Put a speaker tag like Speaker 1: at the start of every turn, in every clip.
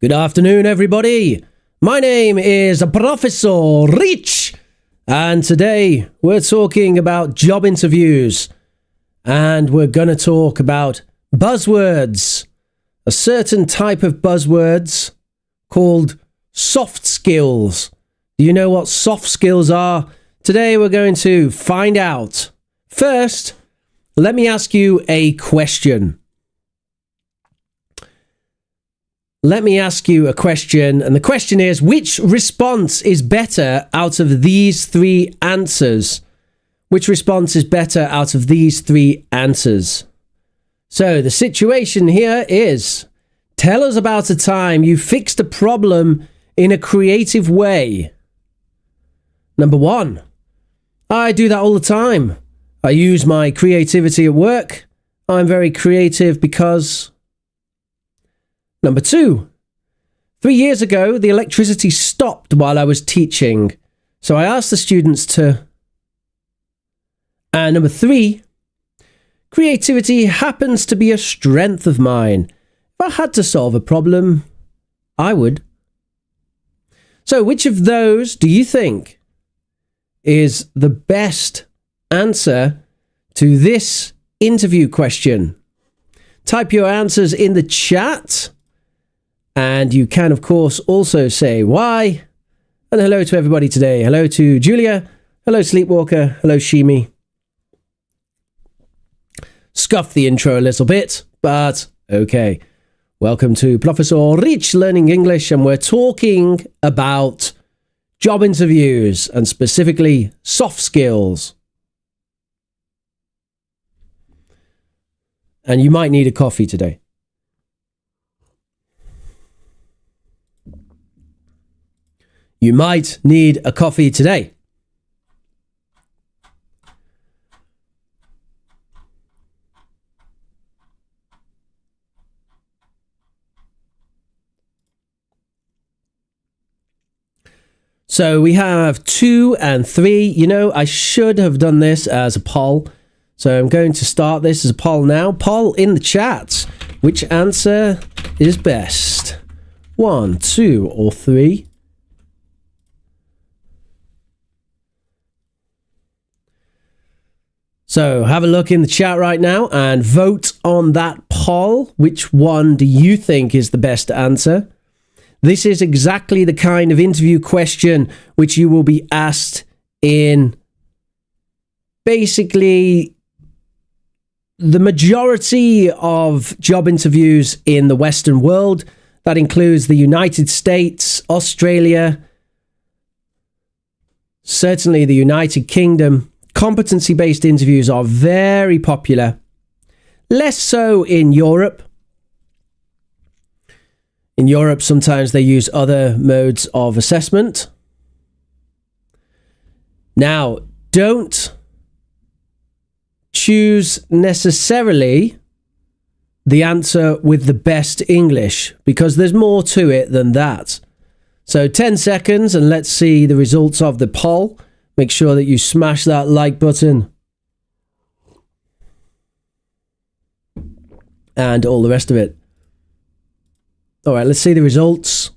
Speaker 1: Good afternoon, everybody. My name is Professor Rich, and today we're talking about job interviews, and we're going to talk about buzzwords, a certain type of buzzwords called soft skills. Do you know what soft skills are? Today we're going to find out. First, let me ask you a question. Let me ask you a question, and the question is, which response is better out of these three answers? Which response is better out of these three answers? So the situation here is, tell us about a time you fixed a problem in a creative way. Number one, I do that all the time. I use my creativity at work. I'm very creative because... Number two, 3 years ago, the electricity stopped while I was teaching, so I asked the students to... And number three, creativity happens to be a strength of mine. If I had to solve a problem, I would. So which of those do you think is the best answer to this interview question? Type your answers in the chat. And you can, of course, also say why. And hello to everybody today. Hello to Julia. Hello, Sleepwalker. Hello, Shimi. Scuffed the intro a little bit, but okay. Welcome to Professor Rich Learning English, and we're talking about job interviews and specifically soft skills. And you might need a coffee today. You might need a coffee today. So we have 2 and 3. You know, I should have done this as a poll. So I'm going to start this as a poll now. Poll in the chat. Which answer is best? 1, 2, or 3? So have a look in the chat right now and vote on that poll. Which one do you think is the best answer? This is exactly the kind of interview question which you will be asked in basically the majority of job interviews in the Western world. That includes the United States, Australia, certainly the United Kingdom. Competency-based interviews are very popular. Less so in Europe. In Europe, sometimes they use other modes of assessment. Now, don't choose necessarily the answer with the best English, because there's more to it than that. So 10 seconds and let's see the results of the poll. Make sure that you smash that like button. And all the rest of it. All right, let's see the results.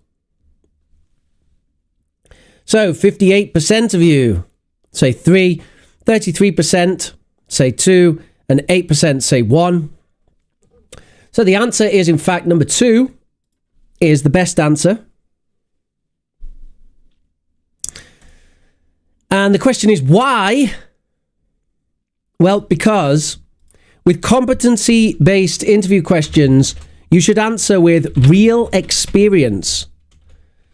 Speaker 1: So 58% of you say 3, 33% say 2, and 8% say 1. So the answer is, in fact, number 2 is the best answer. And the question is why? Well, because with competency-based interview questions, you should answer with real experience.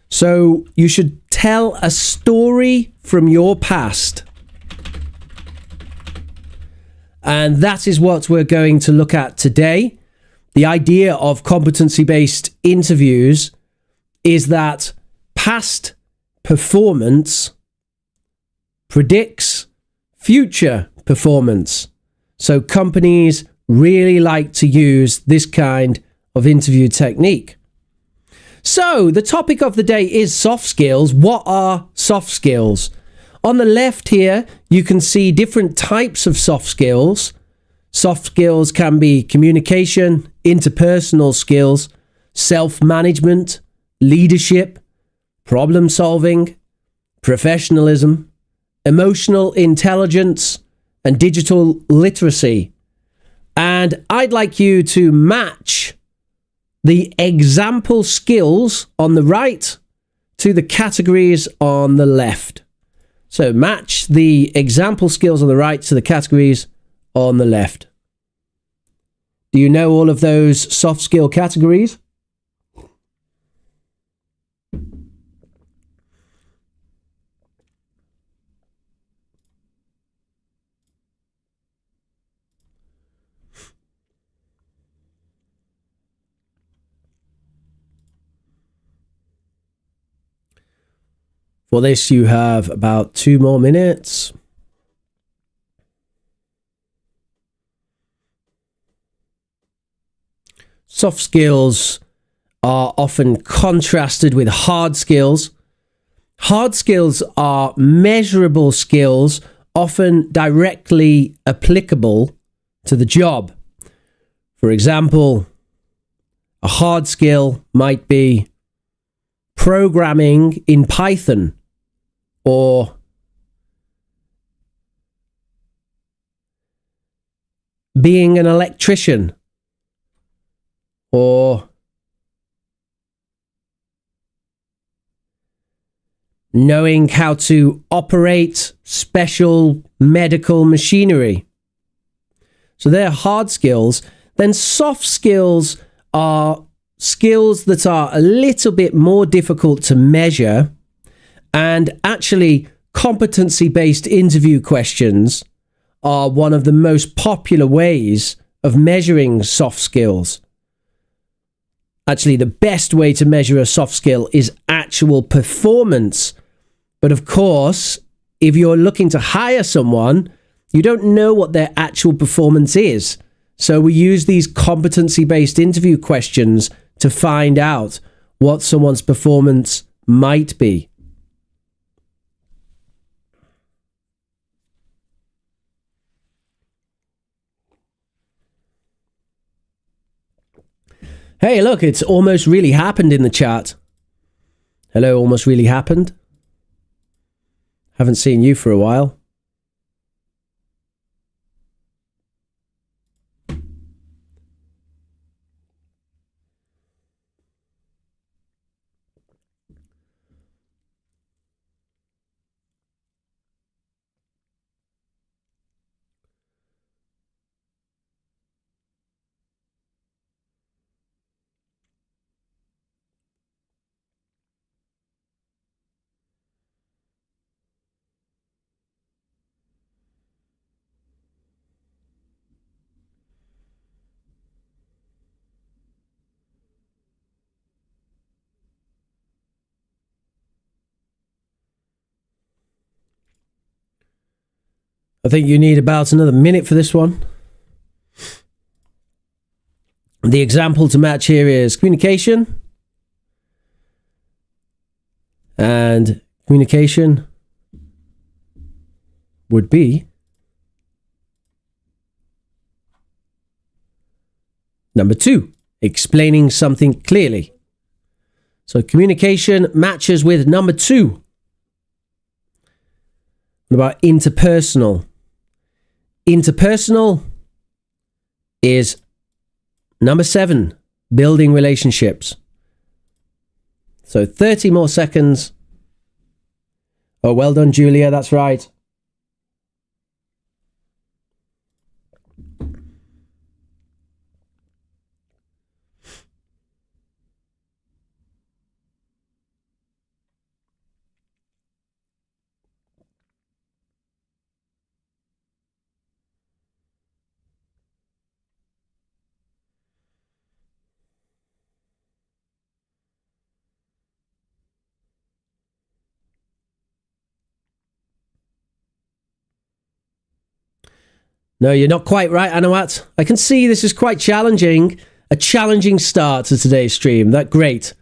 Speaker 1: So you should tell a story from your past. And that is what we're going to look at today. The idea of competency-based interviews is that past performance predicts future performance. So companies really like to use this kind of interview technique. So the topic of the day is soft skills. What are soft skills? On the left here, you can see different types of soft skills. Soft skills can be communication, interpersonal skills, self-management, leadership, problem solving, professionalism, emotional intelligence, and digital literacy. And I'd like you to match the example skills on the right to the categories on the left. So match the example skills on the right to the categories on the left. Do you know all of those soft skill categories? For this, you have about 2 more minutes. Soft skills are often contrasted with hard skills. Hard skills are measurable skills, often directly applicable to the job. For example, a hard skill might be programming in Python, or being an electrician, or knowing how to operate special medical machinery. So they're hard skills. Then soft skills are skills that are a little bit more difficult to measure, and actually competency-based interview questions are one of the most popular ways of measuring soft skills. Actually, the best way to measure a soft skill is actual performance. But of course, if you're looking to hire someone, you don't know what their actual performance is. So we use these competency-based interview questions to find out what someone's performance might be. Hey, look, it's almost really happened in the chat. Hello, almost really happened. Haven't seen you for a while. I think you need about another minute for this one. The example to match here is communication. And communication would be number 2, explaining something clearly. So communication matches with number 2. What about interpersonal? Interpersonal is number 7, building relationships. So 30 more seconds. Oh, well done, Julia. That's right. No, you're not quite right, Anawat. I can see this is quite challenging. A challenging start to today's stream. Great.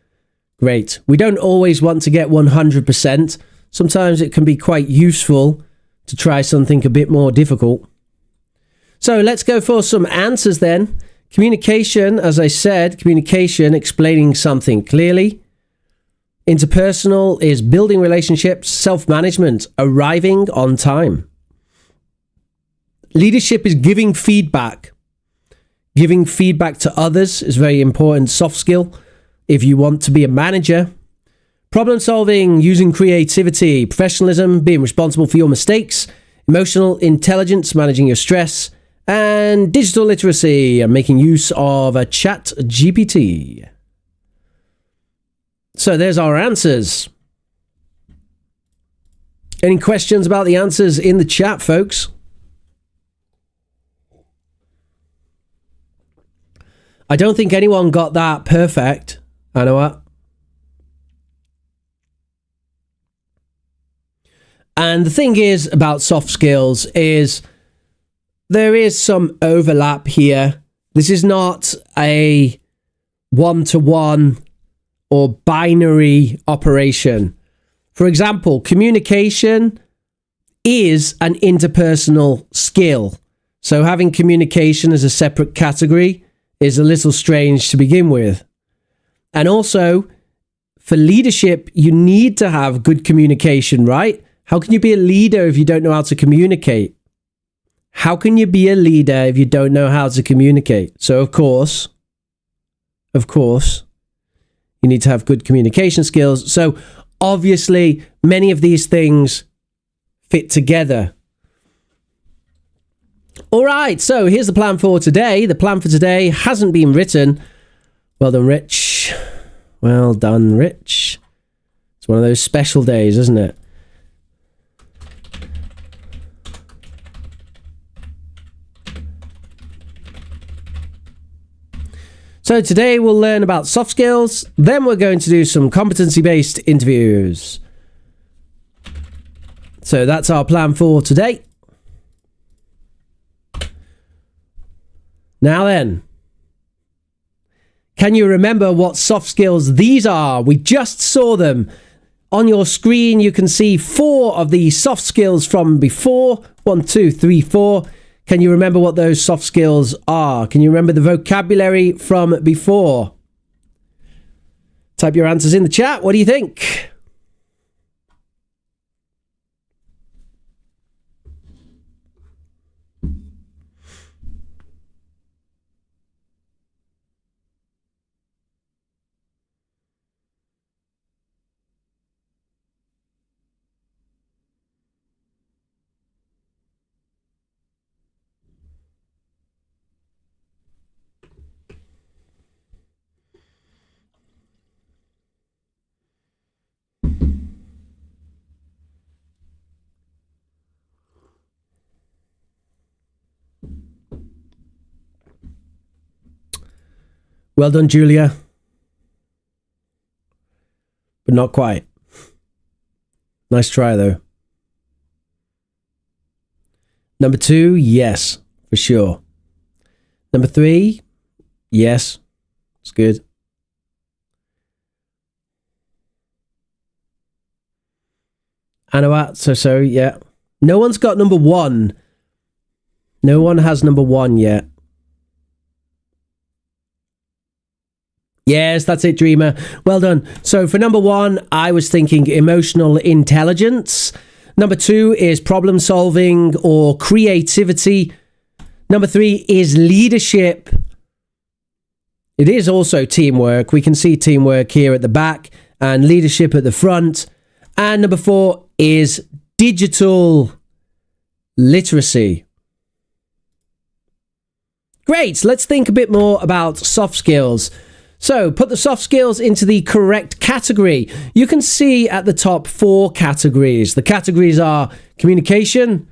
Speaker 1: We don't always want to get 100%. Sometimes it can be quite useful to try something a bit more difficult. So let's go for some answers then. Communication, as I said, communication, explaining something clearly. Interpersonal is building relationships. Self-management, arriving on time. Leadership is giving feedback. Giving feedback to others is a very important soft skill if you want to be a manager. Problem solving, using creativity. Professionalism, being responsible for your mistakes. Emotional intelligence, managing your stress. And digital literacy, making use of a chat GPT. So there's our answers. Any questions about the answers in the chat, folks? I don't think anyone got that perfect. I know what. And the thing is about soft skills is there is some overlap here. This is not a one-to-one or binary operation. For example, communication is an interpersonal skill. So having communication as a separate category is a little strange to begin with. And also, for leadership, you need to have good communication, right? How can you be a leader if you don't know how to communicate? How can you be a leader if you don't know how to communicate? So, of course, you need to have good communication skills. So, obviously, many of these things fit together. All right, so here's the plan for today. The plan for today hasn't been written. Well done, Rich. Well done, Rich. It's one of those special days, isn't it? So today we'll learn about soft skills, then we're going to do some competency-based interviews. So that's our plan for today. Now then, can you remember what soft skills these are? We just saw them. On your screen, you can see 4 of the soft skills from before. 1, 2, 3, 4. Can you remember what those soft skills are? Can you remember the vocabulary from before? Type your answers in the chat. What do you think? Well done, Julia. But not quite. Nice try, though. Number 2, yes, for sure. Number 3, yes, it's good. Anawat, so, yeah. No one's got number 1. No one has number 1 yet. Yes, that's it, Dreamer. Well done. So for number 1, I was thinking emotional intelligence. Number 2 is problem solving or creativity. Number 3 is leadership. It is also teamwork. We can see teamwork here at the back and leadership at the front. And number 4 is digital literacy. Great. Let's think a bit more about soft skills. So, put the soft skills into the correct category. You can see at the top 4 categories. The categories are communication,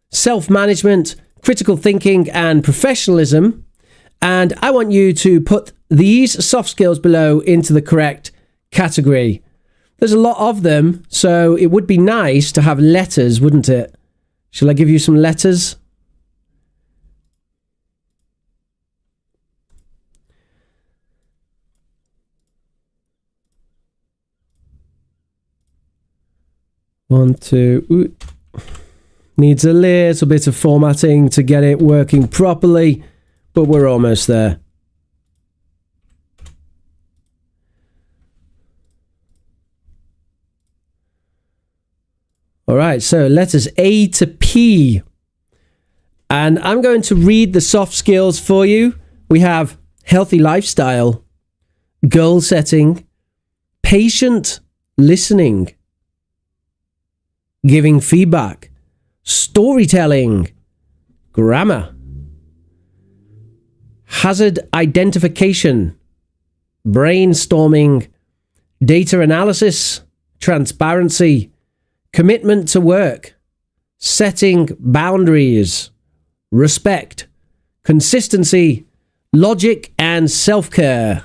Speaker 1: self-management, critical thinking, and professionalism. And I want you to put these soft skills below into the correct category. There's a lot of them, so it would be nice to have letters, wouldn't it? Shall I give you some letters? One, two. Ooh. Needs a little bit of formatting to get it working properly, but we're almost there. All right, so letters A to P. And I'm going to read the soft skills for you. We have healthy lifestyle, goal setting, patient listening, giving feedback, storytelling, grammar, hazard identification, brainstorming, data analysis, transparency, commitment to work, setting boundaries, respect, consistency, logic, and self-care.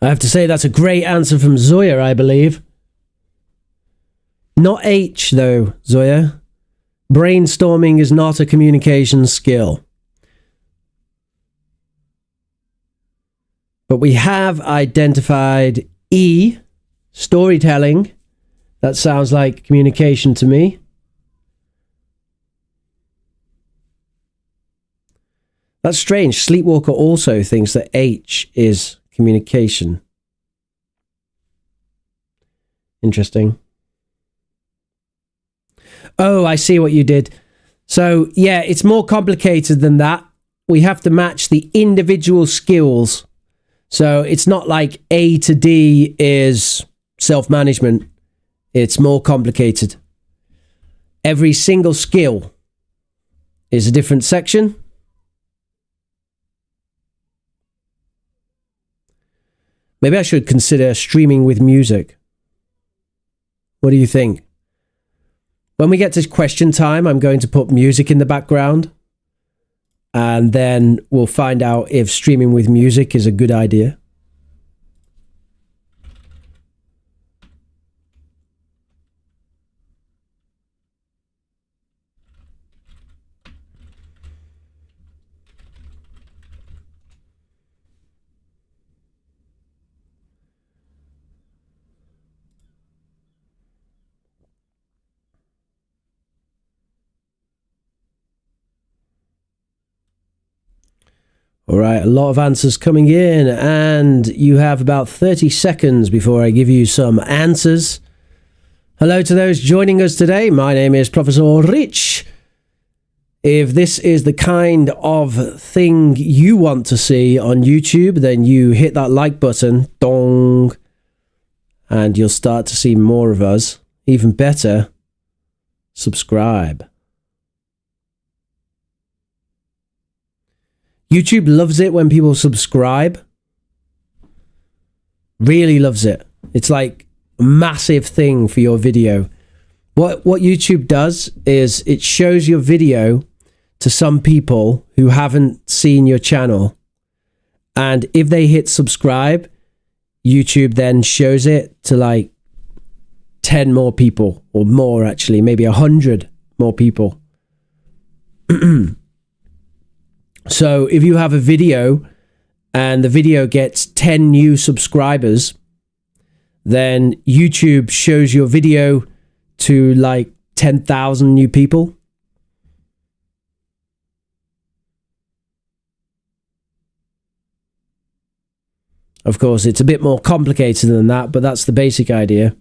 Speaker 1: I have to say that's a great answer from Zoya, I believe. Not H, though, Zoya. Brainstorming is not a communication skill. But we have identified E, storytelling. That sounds like communication to me. That's strange. Sleepwalker also thinks that H is communication. Interesting. Oh, I see what you did. So, yeah, it's more complicated than that. We have to match the individual skills. So it's not like A to D is self-management. It's more complicated. Every single skill is a different section. Maybe I should consider streaming with music. What do you think? When we get to question time, I'm going to put music in the background. And then we'll find out if streaming with music is a good idea. All right, a lot of answers coming in, and you have about 30 seconds before I give you some answers. Hello to those joining us today. My name is Professor Rich. If this is the kind of thing you want to see on YouTube, then you hit that like button, dong, and you'll start to see more of us. Even better, subscribe. YouTube loves it when people subscribe. Really loves it. It's like a massive thing for your video. What YouTube does is it shows your video to some people who haven't seen your channel. And if they hit subscribe, YouTube then shows it to like 10 more people, or more actually, maybe 100 more people. So if you have a video and the video gets 10 new subscribers, then YouTube shows your video to like 10,000 new people. Of course, it's a bit more complicated than that, but that's the basic idea.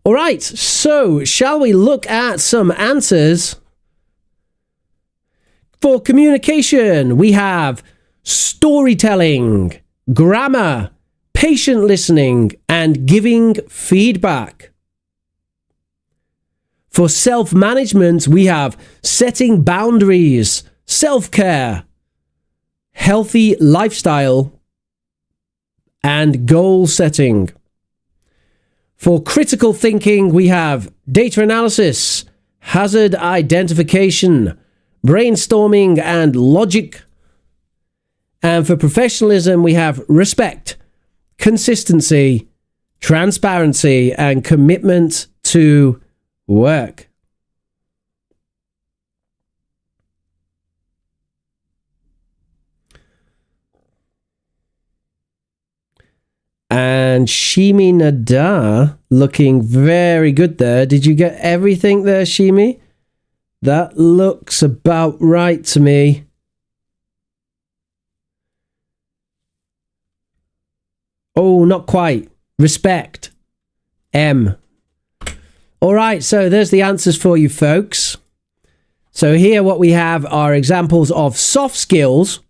Speaker 1: All right, so shall we look at some answers? For communication, we have storytelling, grammar, patient listening, and giving feedback. For self-management, we have setting boundaries, self-care, healthy lifestyle, and goal setting. For critical thinking, we have data analysis, hazard identification, brainstorming, and logic. And for professionalism, we have respect, consistency, transparency, and commitment to work. And Shimi Nada looking very good there. Did you get everything there, Shimi? That looks about right to me. Oh, not quite. Respect. M. All right, so there's the answers for you folks. So here what we have are examples of soft skills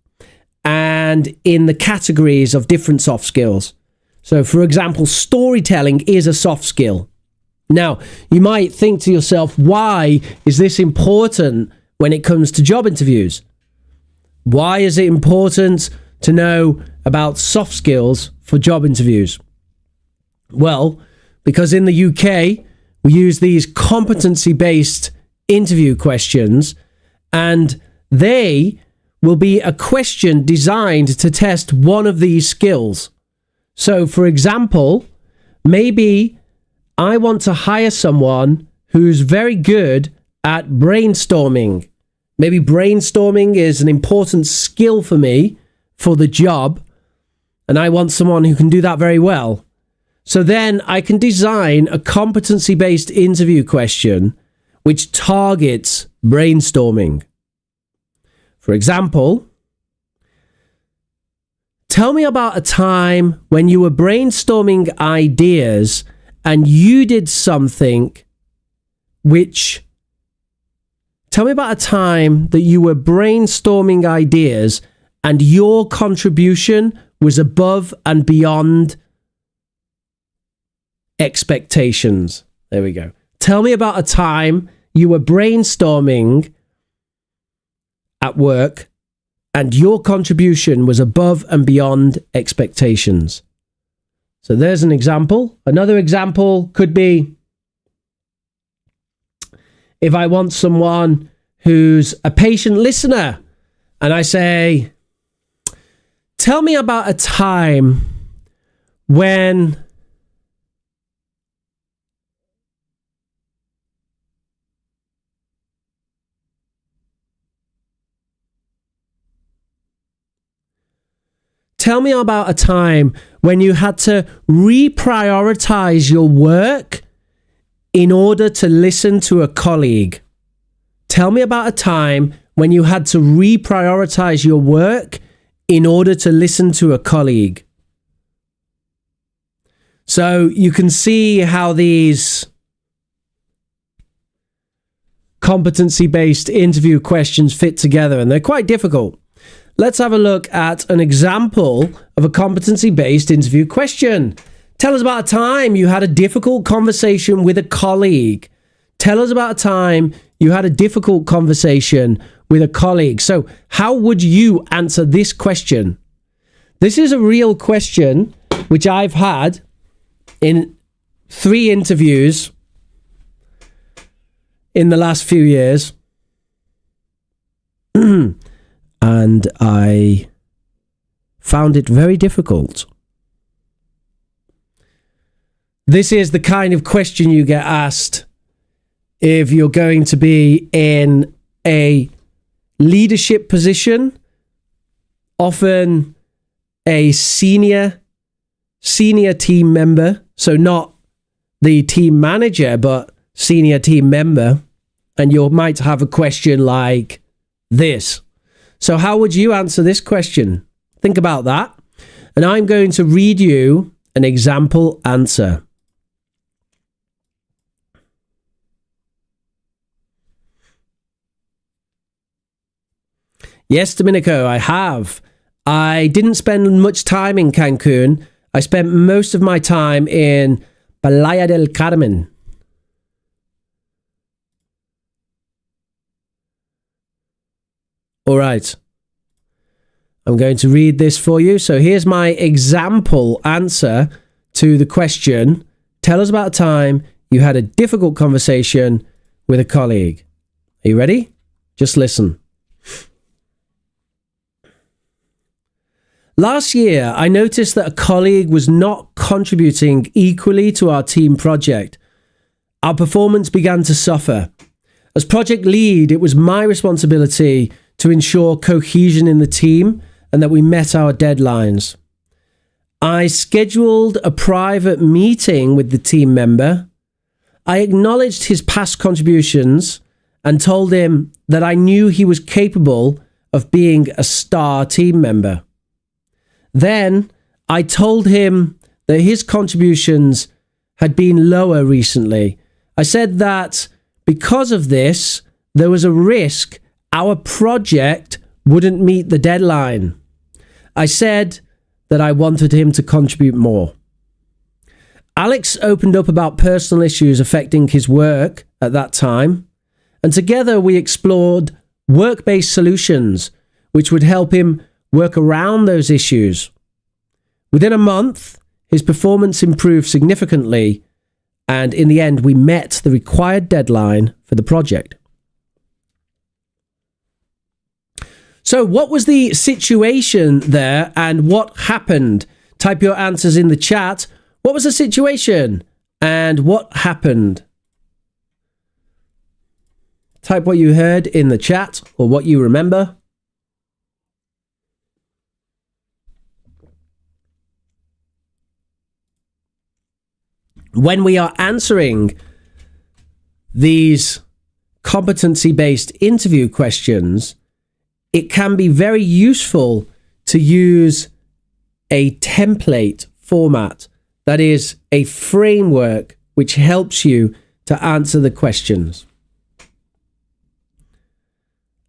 Speaker 1: and in the categories of different soft skills. So, for example, storytelling is a soft skill. Now, you might think to yourself, why is this important when it comes to job interviews? Why is it important to know about soft skills for job interviews? Well, because in the UK, we use these competency-based interview questions, and they will be a question designed to test one of these skills. So, for example, maybe I want to hire someone who's very good at brainstorming. Maybe brainstorming is an important skill for me for the job, and I want someone who can do that very well. So then I can design a competency-based interview question which targets brainstorming. For example, tell me about a time when you were brainstorming ideas and you did something which... Tell me about a time that you were brainstorming ideas and your contribution was above and beyond expectations. There we go. Tell me about a time you were brainstorming at work and your contribution was above and beyond expectations. So there's an example. Another example could be if I want someone who's a patient listener and I say, tell me about a time when Tell me about a time when you had to reprioritize your work in order to listen to a colleague. Tell me about a time when you had to reprioritize your work in order to listen to a colleague. So you can see how these competency-based interview questions fit together, and they're quite difficult. Let's have a look at an example of a competency-based interview question. Tell us about a time you had a difficult conversation with a colleague. Tell us about a time you had a difficult conversation with a colleague. So how would you answer this question? This is a real question which I've had in 3 interviews in the last few years. And I found it very difficult. This is the kind of question you get asked if you're going to be in a leadership position, often a senior team member, so not the team manager, but senior team member, and you might have a question like this. So how would you answer this question? Think about that. And I'm going to read you an example answer. Yes, Domenico, I have. I didn't spend much time in Cancun. I spent most of my time in Playa del Carmen. All right. I'm going to read this for you. So here's my example answer to the question. Tell us about a time you had a difficult conversation with a colleague. Are you ready? Just listen. Last year, I noticed that a colleague was not contributing equally to our team project. Our performance began to suffer. As project lead, it was my responsibility to ensure cohesion in the team and that we met our deadlines. I scheduled a private meeting with the team member. I acknowledged his past contributions and told him that I knew he was capable of being a star team member. Then I told him that his contributions had been lower recently. I said that because of this, there was a risk our project wouldn't meet the deadline. I said that I wanted him to contribute more. Alex opened up about personal issues affecting his work at that time, and together we explored work-based solutions which would help him work around those issues. Within a month, his performance improved significantly, and in the end, we met the required deadline for the project. So what was the situation there and what happened? Type your answers in the chat. What was the situation and what happened? Type what you heard in the chat or what you remember. When we are answering these competency-based interview questions, it can be very useful to use a template format, that is a framework which helps you to answer the questions.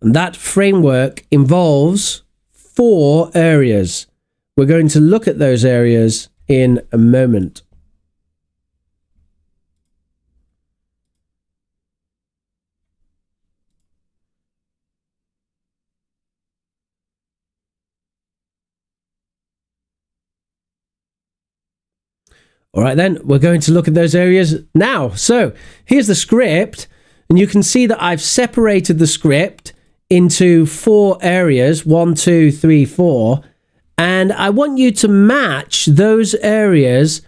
Speaker 1: And that framework involves 4 areas. We're going to look at those areas in a moment. All right, then, we're going to look at those areas now. So here's the script, and you can see that I've separated the script into 4 areas, 1, 2, 3, 4, and I want you to match those areas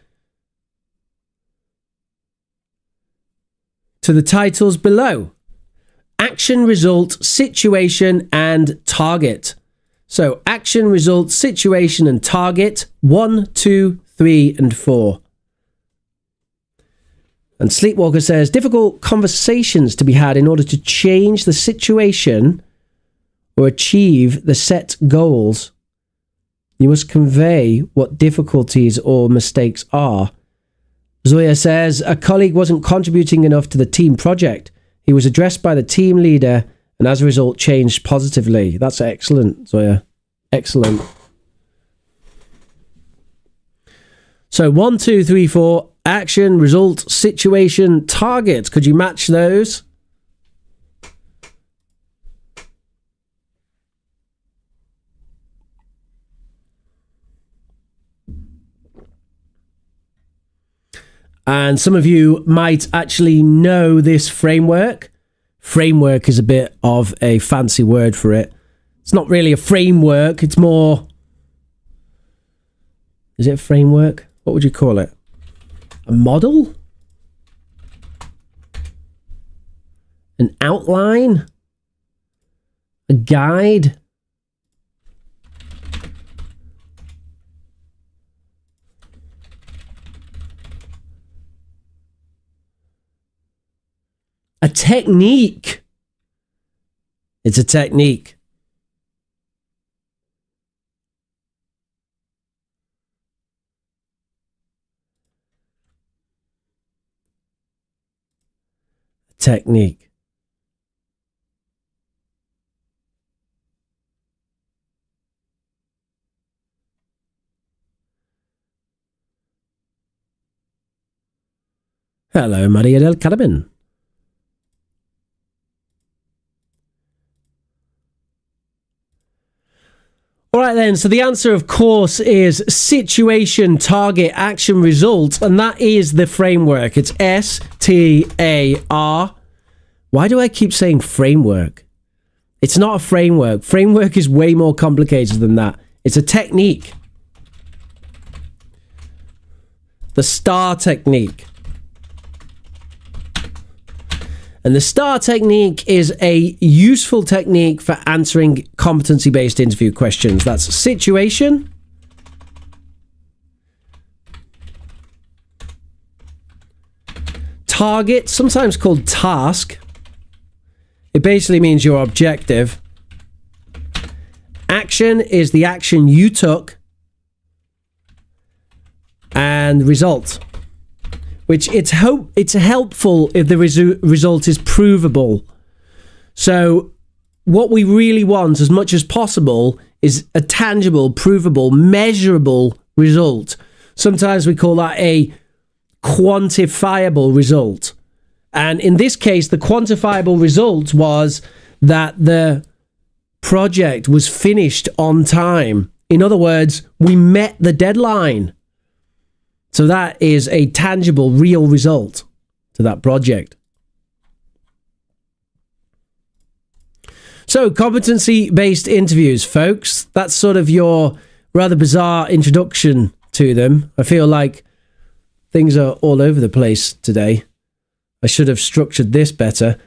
Speaker 1: to the titles below. Action, result, situation, and target. So action, result, situation, and target, 1, 2, 3, and 4. And Sleepwalker says, difficult conversations to be had in order to change the situation or achieve the set goals. You must convey what difficulties or mistakes are. Zoya says, a colleague wasn't contributing enough to the team project. He was addressed by the team leader and as a result changed positively. That's excellent, Zoya. Excellent. So 1, 2, 3, 4. Action, result, situation, target. Could you match those? And some of you might actually know this framework. Framework is a bit of a fancy word for it. It's not really a framework. It's more... Is it a framework? What would you call it? A model? An outline? A guide? A technique. It's a technique. Technique. Hello, Maria del Carmen. All right then, so the answer, of course, is situation, target, action, result, and that is the framework. It's STAR. Why do I keep saying framework? It's not a framework. Framework is way more complicated than that. It's a technique. The STAR technique. And the STAR technique is a useful technique for answering competency-based interview questions. That's situation, target, sometimes called task. It basically means your objective. Action is the action you took. And result, which it's helpful if the result is provable. So what we really want as much as possible is a tangible, provable, measurable result. Sometimes we call that a quantifiable result. And in this case, the quantifiable result was that the project was finished on time. In other words, we met the deadline. So that is a tangible, real result to that project. So, competency-based interviews, folks. That's sort of your rather bizarre introduction to them. I feel like things are all over the place today. I should have structured this better.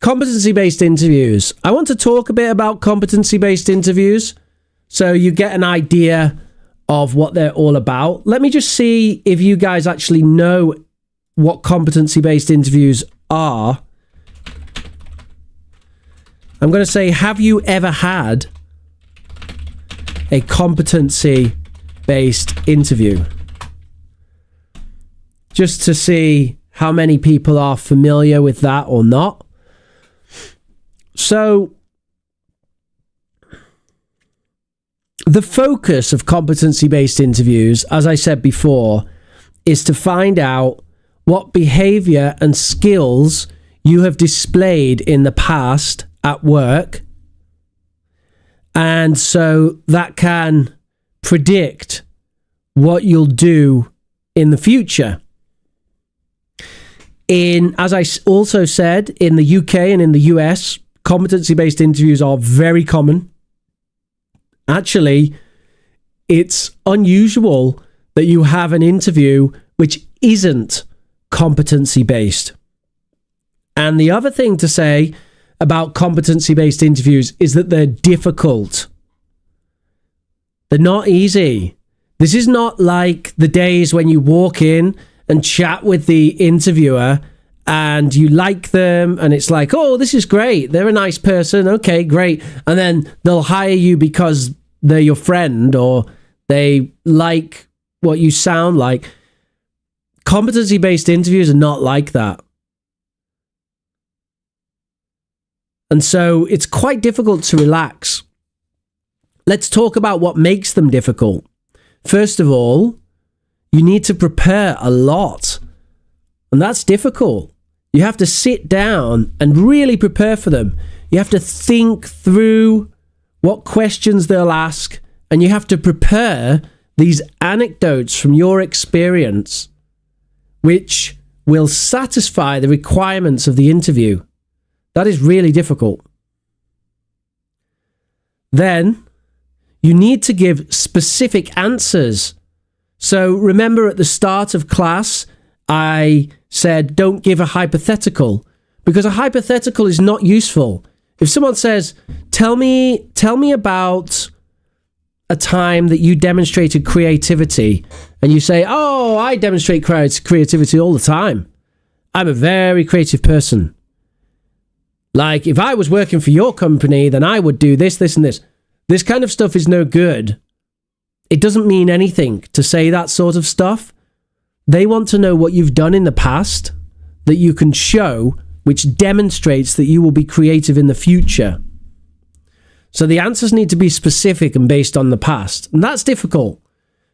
Speaker 1: Competency-based interviews. I want to talk a bit about competency-based interviews so you get an idea of what they're all about. Let me just see if you guys actually know what competency-based interviews are. I'm going to say, have you ever had a competency-based interview? Just to see how many people are familiar with that or not. So, the focus of competency-based interviews, as I said before, is to find out what behavior and skills you have displayed in the past at work. And so that can predict what you'll do in the future. As I also said, in the UK and in the US, competency-based interviews are very common. Actually, it's unusual that you have an interview which isn't competency-based. And the other thing to say about competency-based interviews is that they're difficult. They're not easy. This is not like the days when you walk in and chat with the interviewer and you like them and it's like, oh, this is great. They're a nice person. Okay, great. And then they'll hire you because they're your friend or they like what you sound like. Competency-based interviews are not like that. And so it's quite difficult to relax. Let's talk about what makes them difficult. First of all, you need to prepare a lot. And that's difficult. You have to sit down and really prepare for them. You have to think through what questions they'll ask, and you have to prepare these anecdotes from your experience, which will satisfy the requirements of the interview. That is really difficult. Then, you need to give specific answers. So remember at the start of class, I said, don't give a hypothetical, because a hypothetical is not useful. If someone says, tell me about a time that you demonstrated creativity, and you say, oh, I demonstrate creativity all the time. I'm a very creative person. Like, if I was working for your company, then I would do this, this, and this. This kind of stuff is no good. It doesn't mean anything to say that sort of stuff. They want to know what you've done in the past that you can show, which demonstrates that you will be creative in the future. So the answers need to be specific and based on the past. And that's difficult,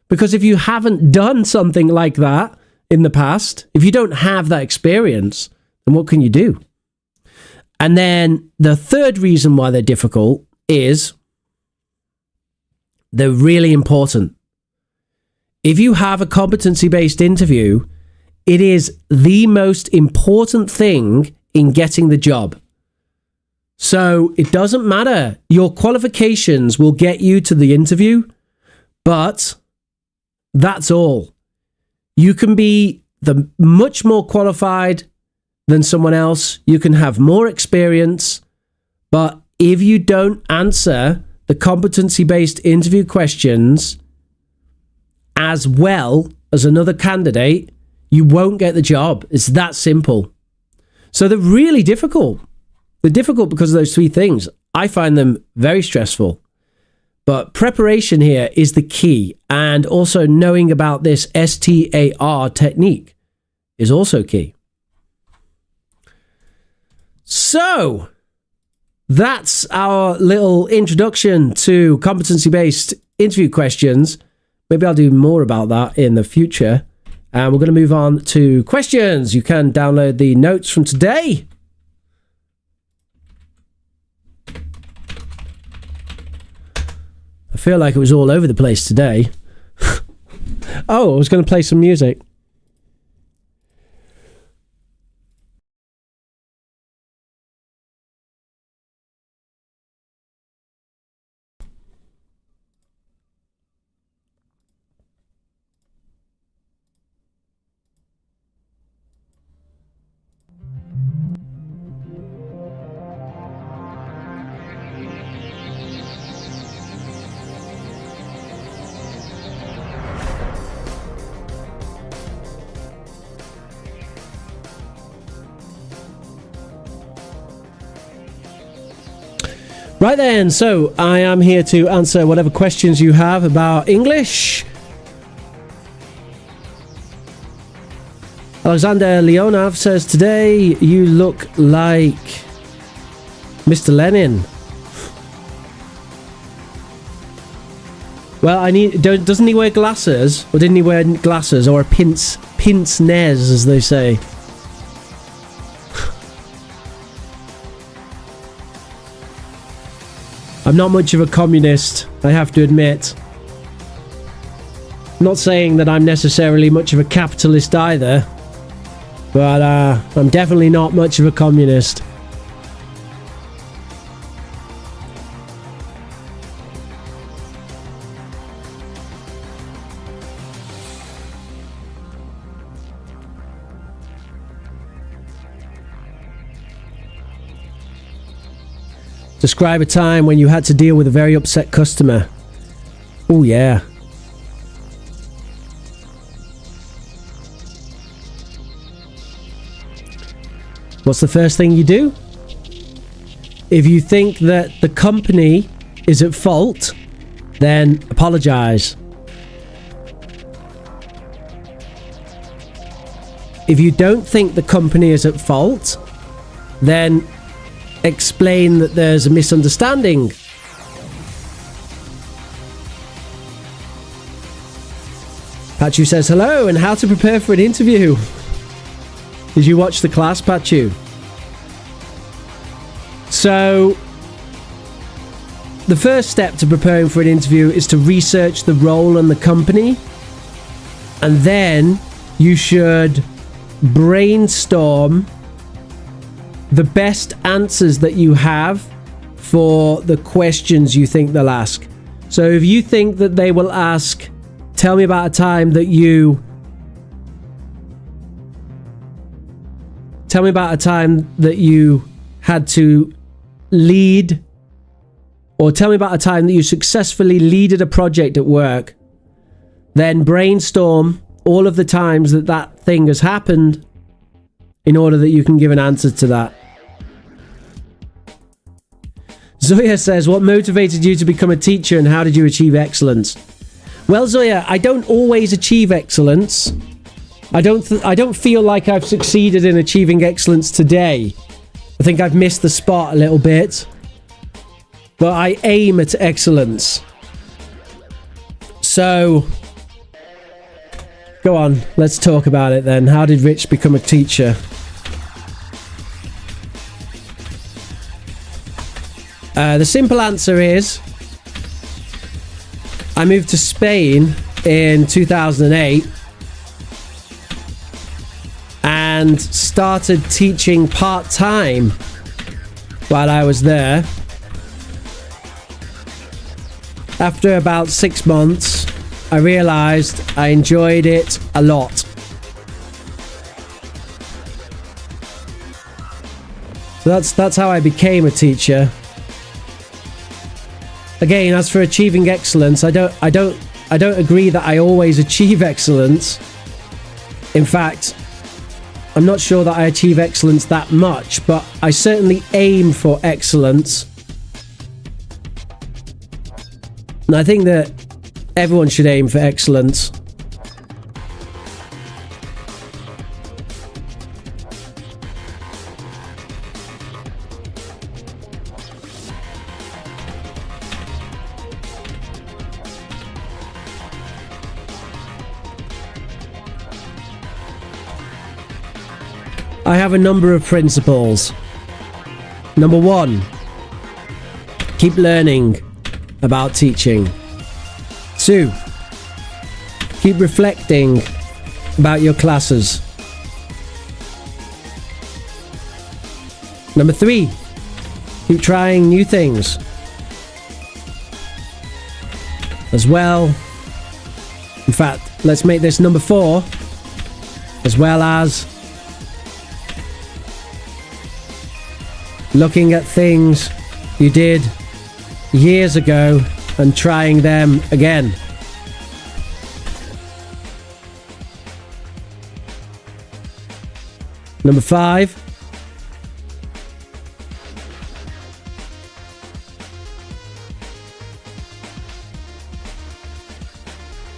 Speaker 1: because if you haven't done something like that in the past. If you don't have that experience, then what can you do? And then the third reason why they're difficult is they're really important. If you have a competency-based interview, it is the most important thing in getting the job. So it doesn't matter. Your qualifications will get you to the interview, but that's all. You can be much more qualified than someone else. You can have more experience, but if you don't answer the competency-based interview questions as well as another candidate, you won't get the job. It's that simple. So they're really difficult. They're difficult because of those three things. I find them very stressful. But preparation here is the key. And also knowing about this STAR technique is also key. So that's our little introduction to competency-based interview questions. Maybe I'll do more about that in the future. And we're going to move on to questions. You can download the notes from today. I feel like it was all over the place today. Oh, I was going to play some music. Right then, so I am here to answer whatever questions you have about English. Alexander Leonov says, today you look like Mr. Lenin. Well, doesn't he wear glasses? Or didn't he wear glasses? Or a pince nez, as they say. I'm not much of a communist, I have to admit. Not saying that I'm necessarily much of a capitalist either, but I'm definitely not much of a communist. Describe a time when you had to deal with a very upset customer. Oh, yeah. What's the first thing you do? If you think that the company is at fault, then apologize. If you don't think the company is at fault, then explain that there's a misunderstanding. Pachu says hello and how to prepare for an interview. Did you watch the class, Pachu? So the first step to preparing for an interview is to research the role and the company, and then you should brainstorm the best answers that you have for the questions you think they'll ask. So if you think that they will ask, tell me about a time that you had to lead, or tell me about a time that you successfully leaded a project at work, then brainstorm all of the times that that thing has happened in order that you can give an answer to that. Zoya says, what motivated you to become a teacher and how did you achieve excellence? Well, Zoya, I don't always achieve excellence. I don't feel like I've succeeded in achieving excellence today. I think I've missed the spot a little bit. But I aim at excellence. So Go on, let's talk about it then. How did Rich become a teacher? The simple answer is I moved to Spain in 2008 and started teaching part-time while I was there. After about 6 months, I realized I enjoyed it a lot. So that's how I became a teacher. Again, as for achieving excellence, I don't agree that I always achieve excellence. In fact, I'm not sure that I achieve excellence that much, but I certainly aim for excellence. And I think that everyone should aim for excellence. I have a number of principles. Number 1, keep learning about teaching. 2, keep reflecting about your classes. Number 3, keep trying new things. As well, in fact, let's make this number 4, as well as looking at things you did years ago and trying them again. Number 5,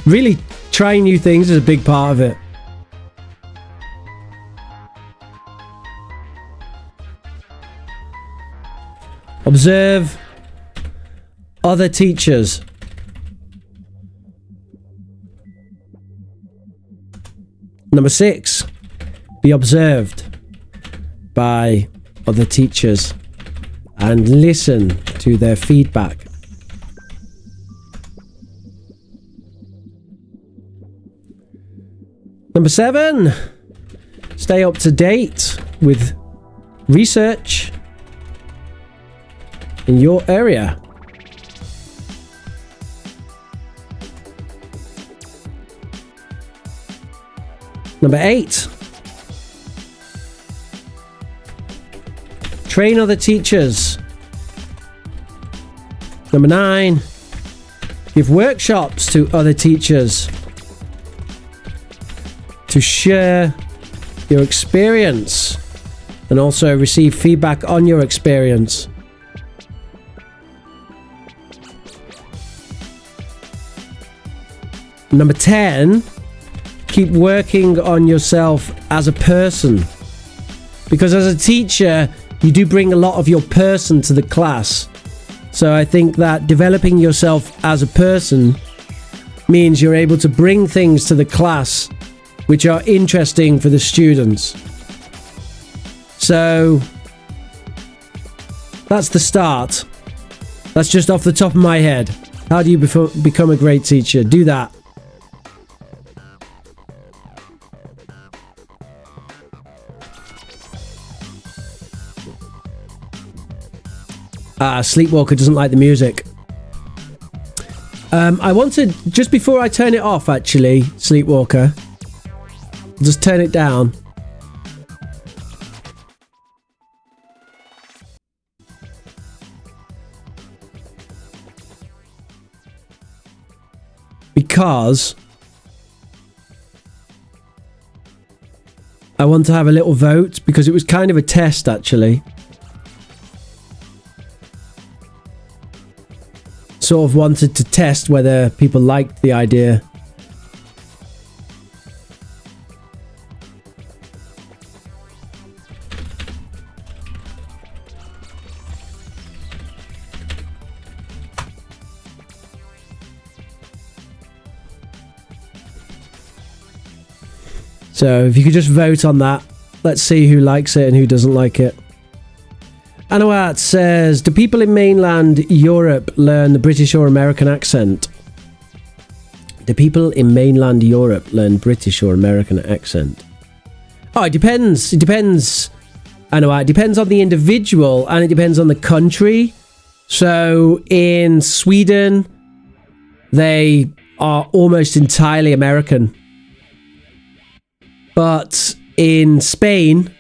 Speaker 1: really trying new things is a big part of it. Observe other teachers. Number 6, be observed by other teachers and listen to their feedback. Number 7, stay up to date with research in your area. Number 8, train other teachers. Number 9, give workshops to other teachers to share your experience and also receive feedback on your experience. Number 10, keep working on yourself as a person. Because as a teacher, you do bring a lot of your person to the class. So I think that developing yourself as a person means you're able to bring things to the class which are interesting for the students. So that's the start. That's just off the top of my head. How do you become a great teacher? Do that. Sleepwalker doesn't like the music. I wanted, just before I turn it off actually, Sleepwalker, just turn it down. Because I want to have a little vote, because it was kind of a test actually. Sort of wanted to test whether people liked the idea. So if you could just vote on that, let's see who likes it and who doesn't like it. Anawat says, do people in mainland Europe learn the British or American accent? Do people in mainland Europe learn British or American accent? Oh, it depends. It depends. Anawat, it depends on the individual and it depends on the country. So in Sweden, they are almost entirely American. But in Spain,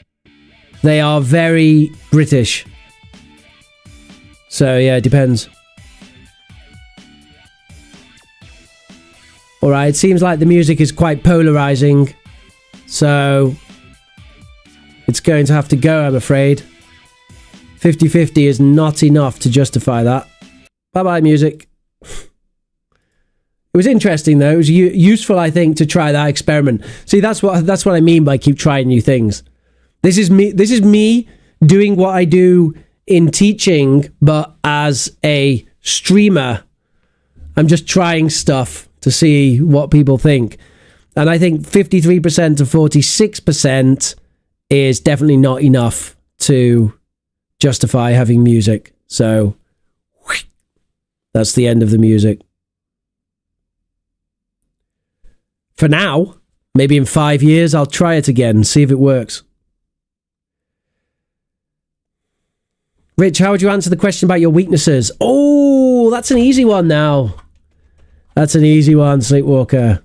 Speaker 1: they are very British. So yeah, it depends. Alright, it seems like the music is quite polarizing. So it's going to have to go, I'm afraid. 50-50 is not enough to justify that. Bye-bye, music. It was interesting, though. It was useful, I think, to try that experiment. See, that's what I mean by keep trying new things. This is me doing what I do in teaching, but as a streamer. I'm just trying stuff to see what people think. And I think 53% to 46% is definitely not enough to justify having music. So that's the end of the music. For now, maybe in 5 years, I'll try it again and see if it works. Rich, how would you answer the question about your weaknesses? Oh, that's an easy one now. That's an easy one, Sleepwalker.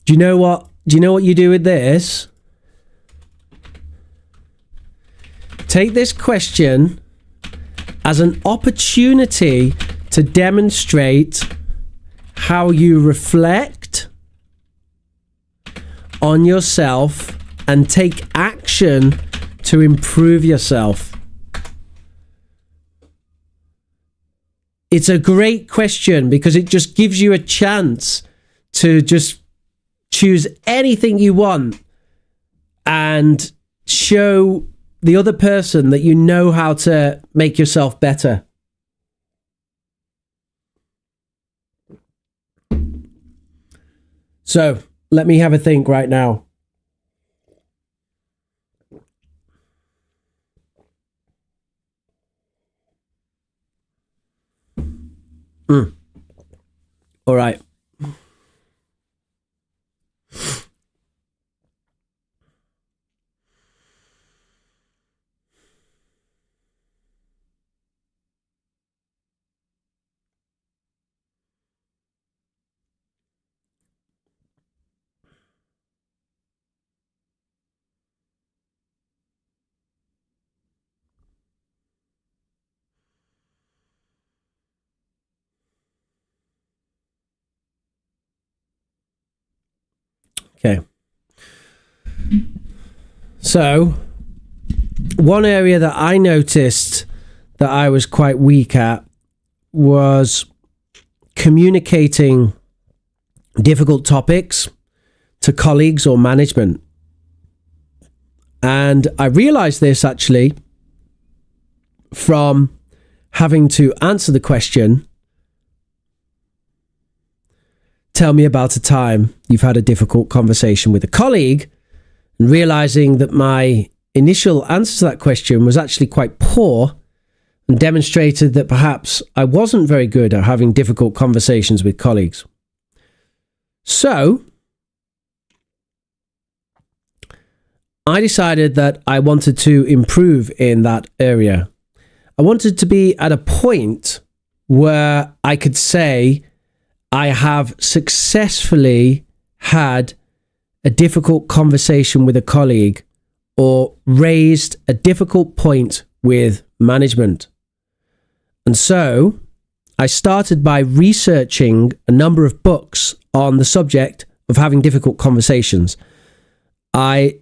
Speaker 1: Do you know what you do with this? Take this question as an opportunity to demonstrate how you reflect on yourself and take action to improve yourself. It's a great question because it just gives you a chance to just choose anything you want and show the other person that you know how to make yourself better. So, let me have a think right now. All right. Okay. So, one area that I noticed that I was quite weak at was communicating difficult topics to colleagues or management. And I realized this actually from having to answer the question, tell me about a time you've had a difficult conversation with a colleague, and realizing that my initial answer to that question was actually quite poor and demonstrated that perhaps I wasn't very good at having difficult conversations with colleagues. So, I decided that I wanted to improve in that area. I wanted to be at a point where I could say I have successfully had a difficult conversation with a colleague or raised a difficult point with management. And so I started by researching a number of books on the subject of having difficult conversations. I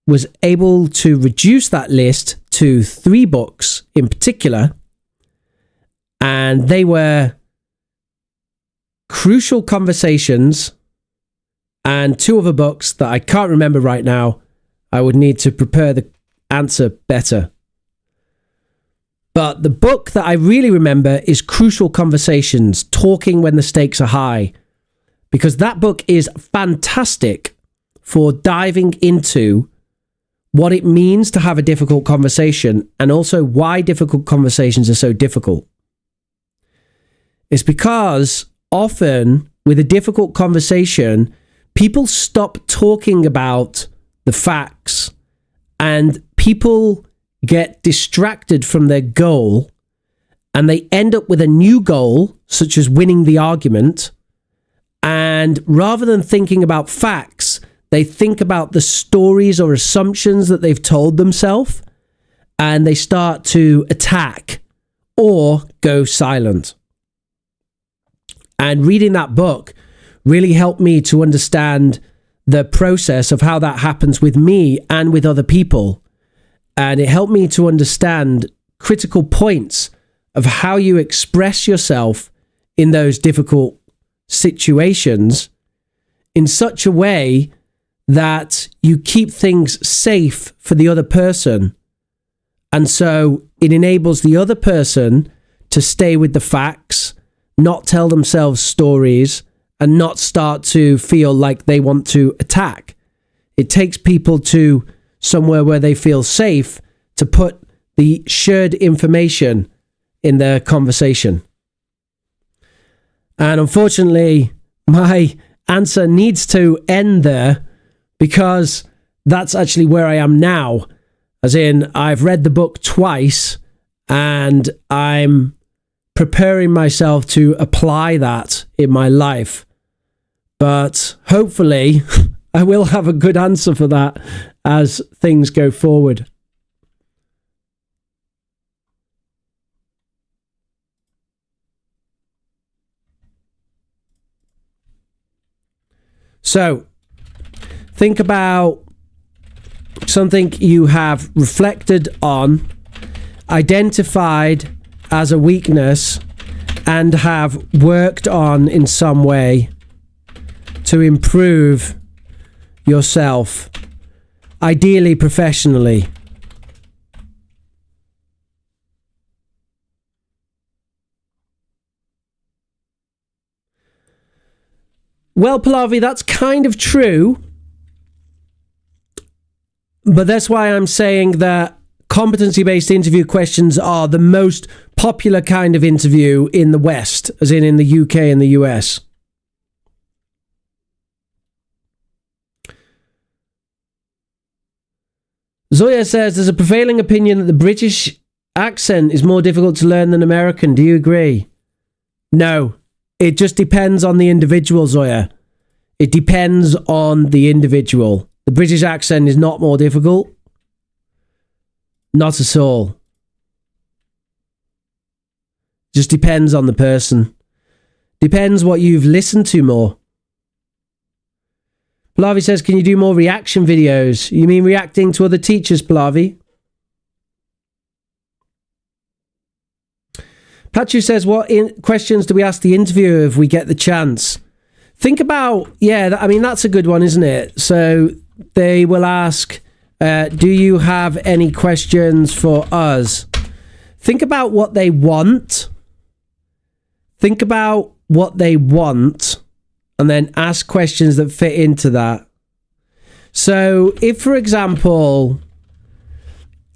Speaker 1: was able to reduce that list to 3 books in particular, and they were Crucial Conversations and 2 other books that I can't remember right now. I would need to prepare the answer better. But the book that I really remember is Crucial Conversations, Talking When the Stakes are High, because that book is fantastic for diving into what it means to have a difficult conversation and also why difficult conversations are so difficult. It's because often with a difficult conversation, people stop talking about the facts and people get distracted from their goal and they end up with a new goal, such as winning the argument. And rather than thinking about facts, they think about the stories or assumptions that they've told themselves, and they start to attack or go silent. And reading that book really helped me to understand the process of how that happens with me and with other people. And it helped me to understand critical points of how you express yourself in those difficult situations in such a way that you keep things safe for the other person. And so it enables the other person to stay with the facts, not tell themselves stories, and not start to feel like they want to attack. It takes people to somewhere where they feel safe to put the shared information in their conversation. And unfortunately, my answer needs to end there because that's actually where I am now. As in, I've read the book twice and I'm preparing myself to apply that in my life. But hopefully, I will have a good answer for that as things go forward. So, think about something you have reflected on, identified as a weakness, and have worked on in some way to improve yourself, ideally professionally. Well, Pallavi, that's kind of true. But that's why I'm saying that competency-based interview questions are the most popular kind of interview in the West, as in the UK and the US. Zoya says, there's a prevailing opinion that the British accent is more difficult to learn than American. Do you agree? No. It just depends on the individual, Zoya. It depends on the individual. The British accent is not more difficult. Not at all. Just depends on the person. Depends what you've listened to more. Pallavi says, can you do more reaction videos? You mean reacting to other teachers, Pallavi? Pachu says, what questions do we ask the interviewer if we get the chance? Think about, that's a good one, isn't it? So they will ask, do you have any questions for us? Think about what they want. Think about what they want, and then ask questions that fit into that. So if, for example,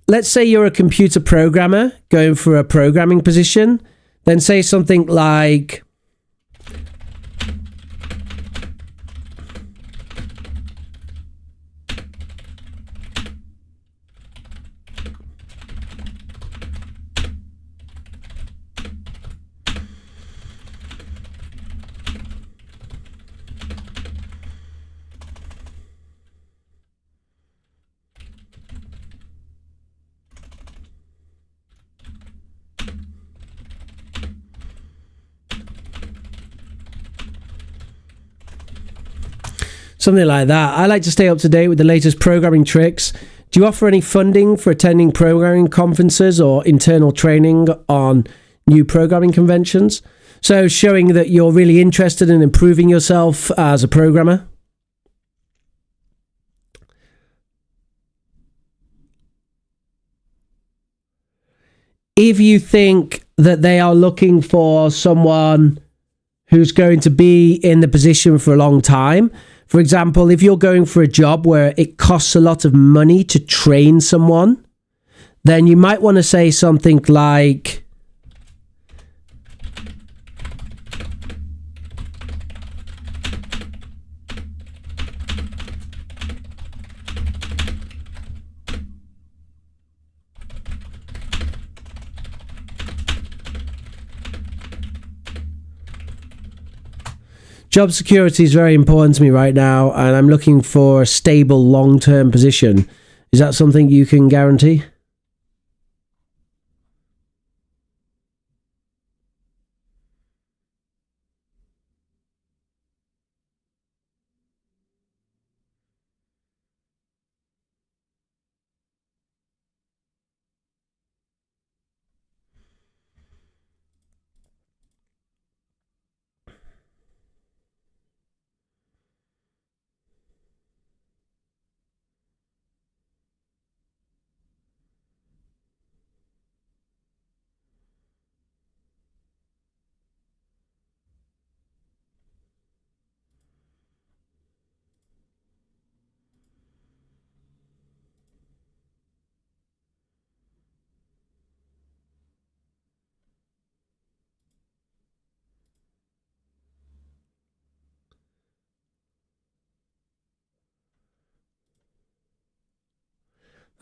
Speaker 1: let's say you're a computer programmer going for a programming position, then say something like, something like that. I like to stay up to date with the latest programming tricks. Do you offer any funding for attending programming conferences or internal training on new programming conventions? So showing that you're really interested in improving yourself as a programmer. if you think that they are looking for someone who's going to be in the position for a long time. For example, if you're going for a job where it costs a lot of money to train someone, then you might want to say something like, job security is very important to me right now, and I'm looking for a stable, long-term position. Is that something you can guarantee?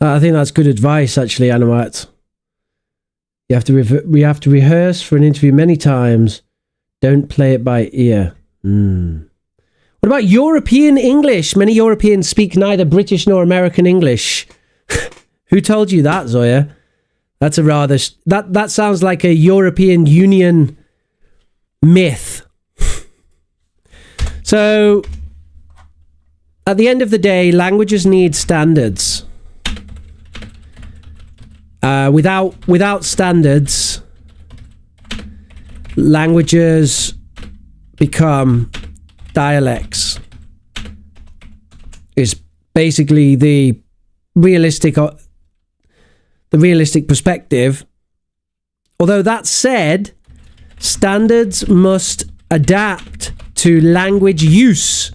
Speaker 1: I think that's good advice, actually, Anawat. We have to rehearse for an interview many times. Don't play it by ear. What about European English? Many Europeans speak neither British nor American English. Who told you that, Zoya? That's a rather... That sounds like a European Union myth. So, at the end of the day, languages need standards. Without standards, languages become dialects. Is basically the realistic perspective. Although that said, standards must adapt to language use.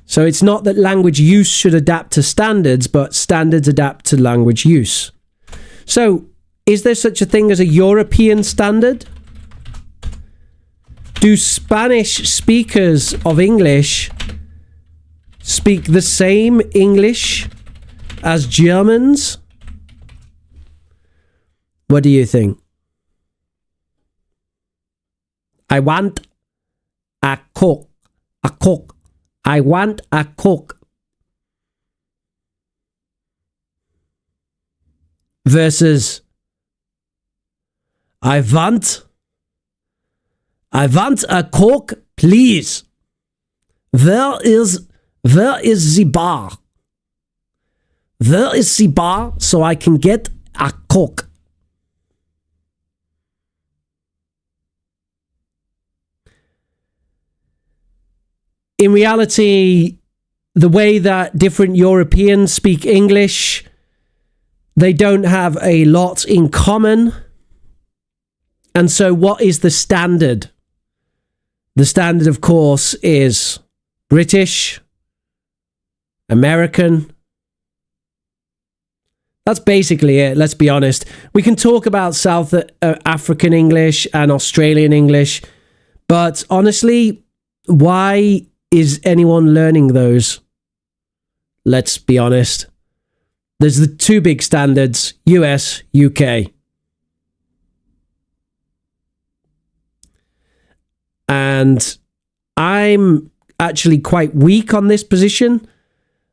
Speaker 1: So it's not that language use should adapt to standards, but standards adapt to language use. So, is there such a thing as a European standard? Do Spanish speakers of English speak the same English as Germans? What do you think? I want a Coke. A Coke. I want a Coke. Versus I want a Coke, please. Where is the bar? Where is the bar so I can get a Coke? In reality, the way that different Europeans speak English, they don't have a lot in common. And so what is the standard? The standard, of course, is British, American. That's basically it, let's be honest. We can talk about South African English and Australian English, but honestly, why is anyone learning those? Let's be honest. There's the two big standards, US, UK. And I'm actually quite weak on this position.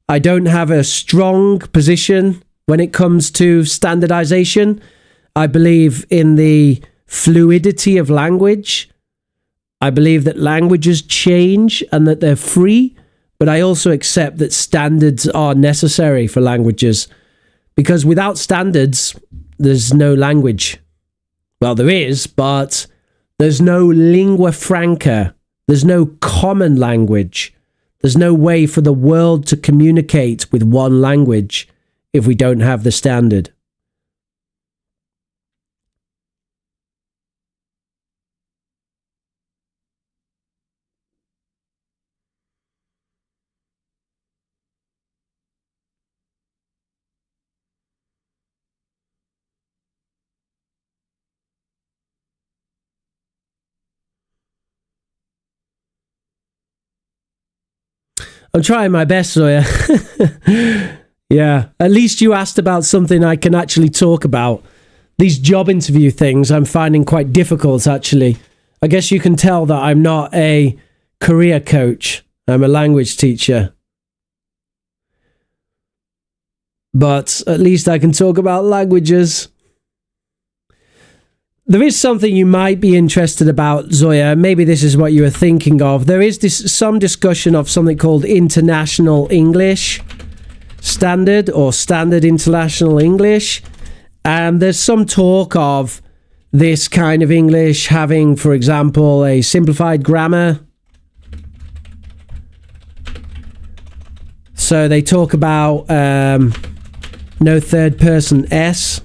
Speaker 1: I don't have a strong position when it comes to standardization. I believe in the fluidity of language. I believe that languages change and that they're free, but I also accept that standards are necessary for languages, because without standards, there's no language. Well, there is, but there's no lingua franca. There's no common language. There's no way for the world to communicate with one language if we don't have the standard. I'm trying my best, Zoya. Yeah, at least you asked about something I can actually talk about. These job interview things I'm finding quite difficult, actually. I guess you can tell that I'm not a career coach. I'm a language teacher. But at least I can talk about languages. There is something you might be interested about, Zoya. Maybe this is what you were thinking of. There is some discussion of something called International English Standard or Standard International English. And there's some talk of this kind of English having, for example, a simplified grammar. So they talk about no third person S,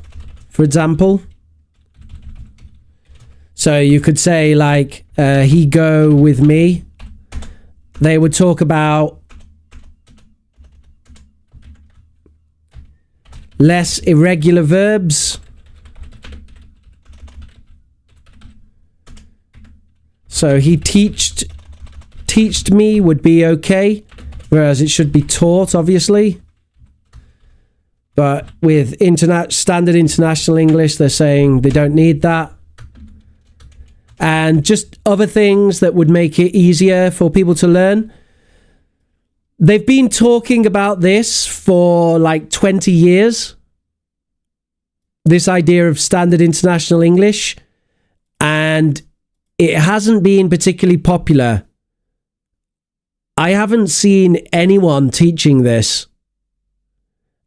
Speaker 1: for example. So you could say like, he go with me. They would talk about less irregular verbs. So he teached me would be okay, whereas it should be taught, obviously. But with standard international English, they're saying they don't need that. And just other things that would make it easier for people to learn. They've been talking about this for like 20 years. This idea of standard international English. And it hasn't been particularly popular. I haven't seen anyone teaching this.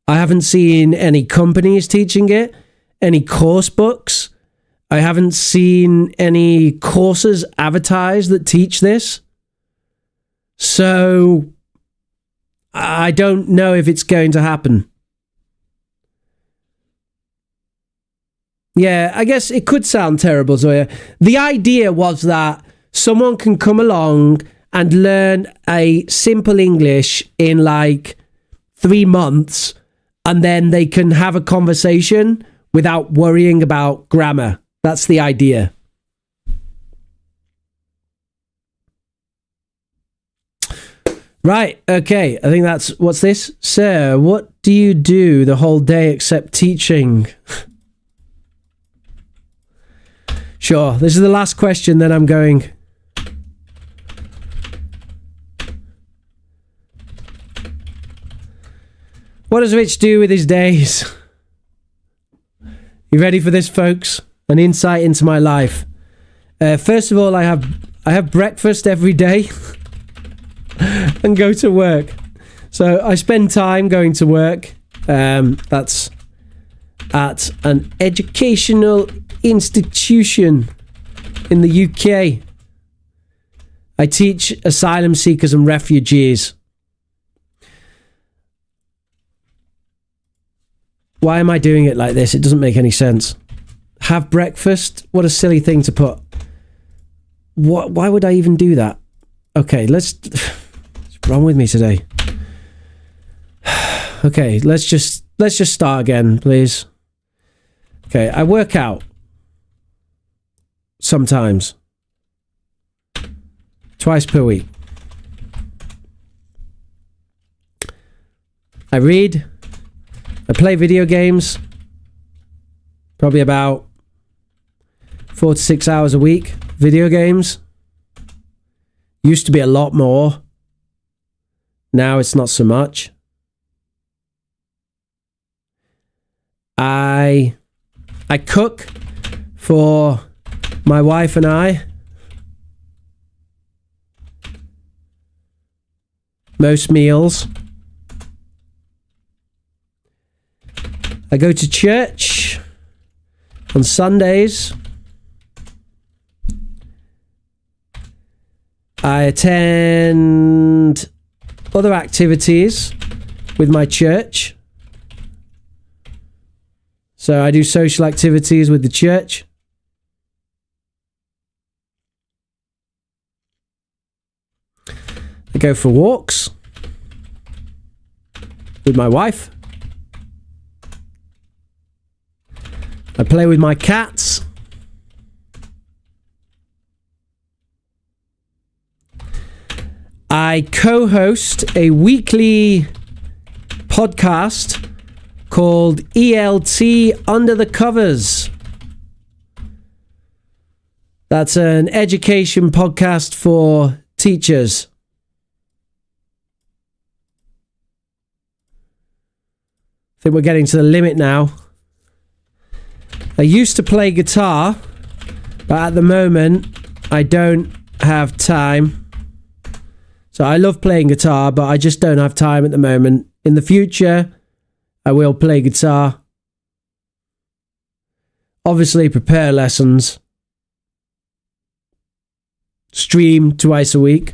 Speaker 1: I haven't seen any companies teaching it, any course books. I haven't seen any courses advertised that teach this. So I don't know if it's going to happen. Yeah, I guess it could sound terrible, Zoya. The idea was that someone can come along and learn a simple English in like 3 months, and then they can have a conversation without worrying about grammar. That's the idea. Right, okay. I think that's... What's this? Sir, what do you do the whole day except teaching? Sure, this is the last question, then I'm going. What does Rich do with his days? You ready for this, folks? An insight into my life. First of all, I have breakfast every day and go to work. So I spend time going to work. That's at an educational institution in the UK. I teach asylum seekers and refugees. Why am I doing it like this? It doesn't make any sense. Have breakfast? What a silly thing to put. Why would I even do that? Okay, what's wrong with me today? Okay, let's just start again, please. Okay, I work out. Sometimes. Twice per week. I read. I play video games. Probably about 4 to 6 hours a week. Video games. Used to be a lot more. Now it's not so much. I cook for my wife and I. Most meals. I go to church on Sundays. I attend other activities with my church. So I do social activities with the church. I go for walks with my wife. I play with my cats. I I co-host a weekly podcast called ELT Under the Covers. That's an education podcast for teachers. I think we're getting to the limit now. I used to play guitar, but at the moment, I don't have time. So I love playing guitar, but I just don't have time at the moment. In the future, I will play guitar. Obviously, prepare lessons. Stream twice a week.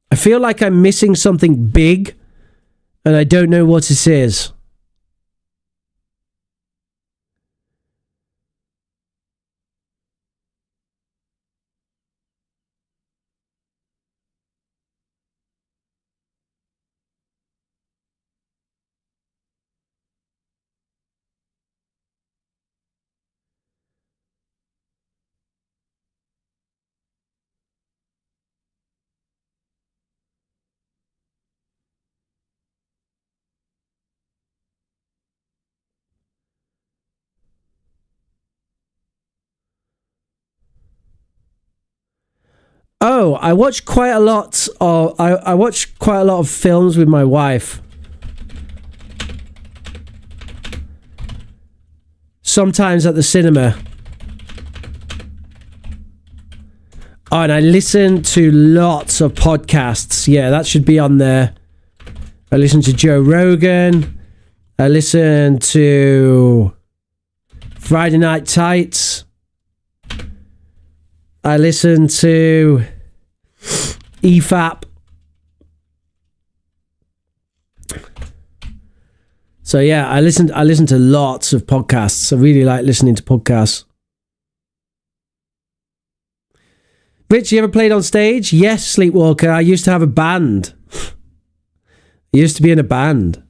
Speaker 1: I feel like I'm missing something big, and I don't know what it is. Oh, I watch quite a lot of I watch quite a lot of films with my wife. Sometimes at the cinema. Oh, and I listen to lots of podcasts. Yeah, that should be on there. I listen to Joe Rogan. I listen to Friday Night Tights. I listen to EFAP. So yeah, I listen to lots of podcasts. I really like listening to podcasts. Rich, you ever played on stage? Yes, Sleepwalker. I used to have a band. I used to be in a band.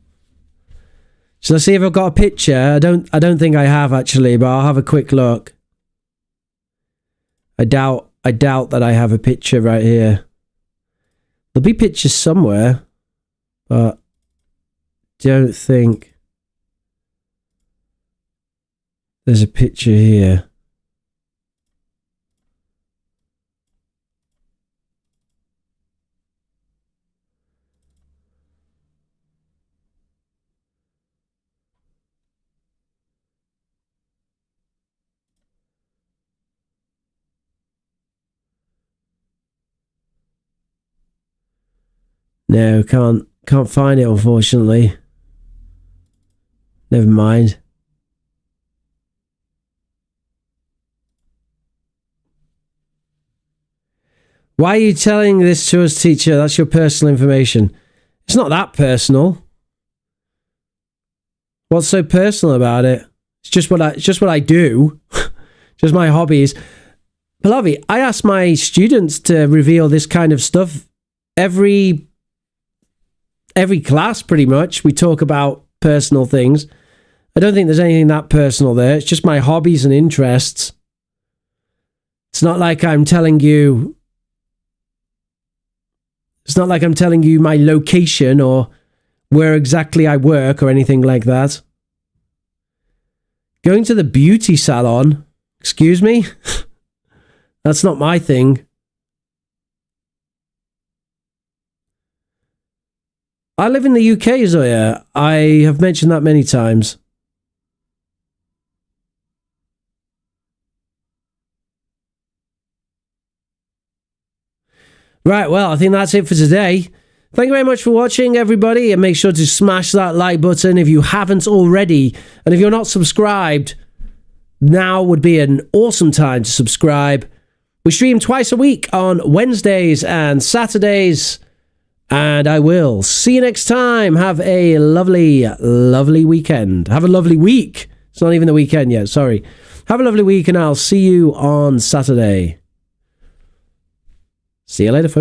Speaker 1: Shall I see if I've got a picture? I don't think I have actually, but I'll have a quick look. I doubt that I have a picture right here. There'll be pictures somewhere, but don't think there's a picture here. No, can't find it, unfortunately. Never mind. Why are you telling this to us, teacher? That's your personal information. It's not that personal. What's so personal about it? It's just what I do. Just my hobbies. Pallavi, I ask my students to reveal this kind of stuff every class, pretty much. We talk about personal things. I don't think there's anything that personal there. It's just my hobbies and interests. It's not like I'm telling you my location or where exactly I work or anything like that. Going to the beauty salon? Excuse me? That's not my thing. I live in the UK, Zoya. I have mentioned that many times. Right, well, I think that's it for today. Thank you very much for watching, everybody, and make sure to smash that like button if you haven't already. And if you're not subscribed, now would be an awesome time to subscribe. We stream twice a week on Wednesdays and Saturdays. And I will see you next time. Have a lovely, lovely weekend. Have a lovely week. It's not even the weekend yet, sorry. Have a lovely week, and I'll see you on Saturday. See you later, folks.